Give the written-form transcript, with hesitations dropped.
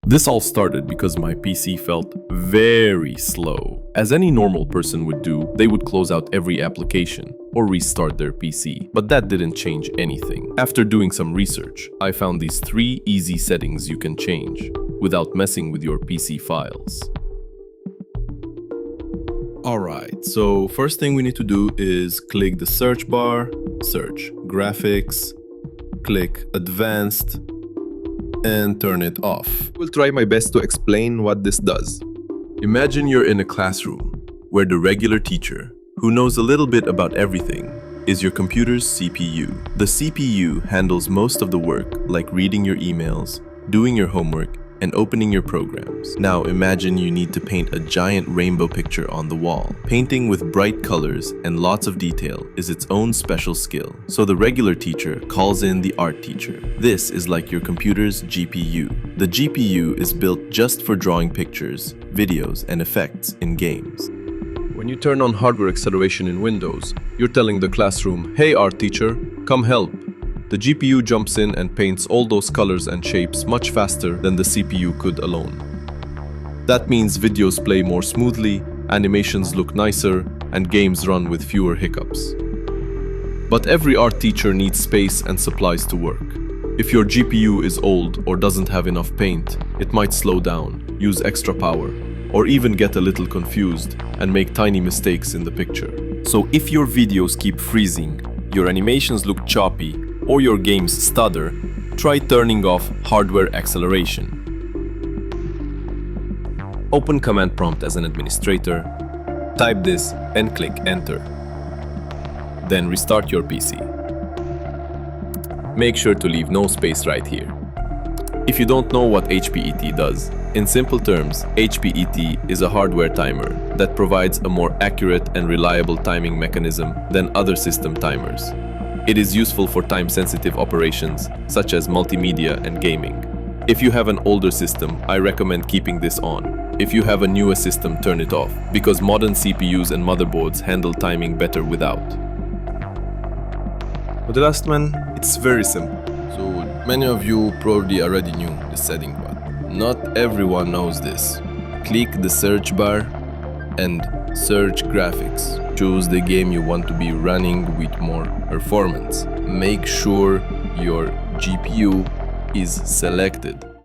This all started because my PC felt very slow. As any normal person would do, they would close out every application or restart their PC. But that didn't change anything. After doing some research, I found these 3 easy settings you can change without messing with your PC files. Alright, so first thing we need to do is click the search bar, search graphics, click advanced, and turn it off. I will try my best to explain what this does. Imagine you're in a classroom where the regular teacher, who knows a little bit about everything, is your computer's CPU. The CPU handles most of the work, like reading your emails, doing your homework, and opening your programs. Now imagine you need to paint a giant rainbow picture on the wall. Painting with bright colors and lots of detail is its own special skill. So the regular teacher calls in the art teacher. This is like your computer's GPU. The GPU is built just for drawing pictures, videos, and effects in games. When you turn on hardware acceleration in Windows, you're telling the classroom, "Hey art teacher, come help." The GPU jumps in and paints all those colors and shapes much faster than the CPU could alone. That means videos play more smoothly, animations look nicer, and games run with fewer hiccups. But every art teacher needs space and supplies to work. If your GPU is old or doesn't have enough paint, it might slow down, use extra power, or even get a little confused and make tiny mistakes in the picture. So if your videos keep freezing, your animations look choppy, or your games stutter, try turning off hardware acceleration. Open Command Prompt as an administrator, type this and click Enter. Then restart your PC. Make sure to leave no space right here. If you don't know what HPET does, in simple terms, HPET is a hardware timer that provides a more accurate and reliable timing mechanism than other system timers. It is useful for time-sensitive operations, such as multimedia and gaming. If you have an older system, I recommend keeping this on. If you have a newer system, turn it off, because modern CPUs and motherboards handle timing better without. For the last one, it's very simple. So many of you probably already knew the setting, but not everyone knows this. Click the search bar and search graphics. Choose the game you want to be running with more performance. Make sure your GPU is selected.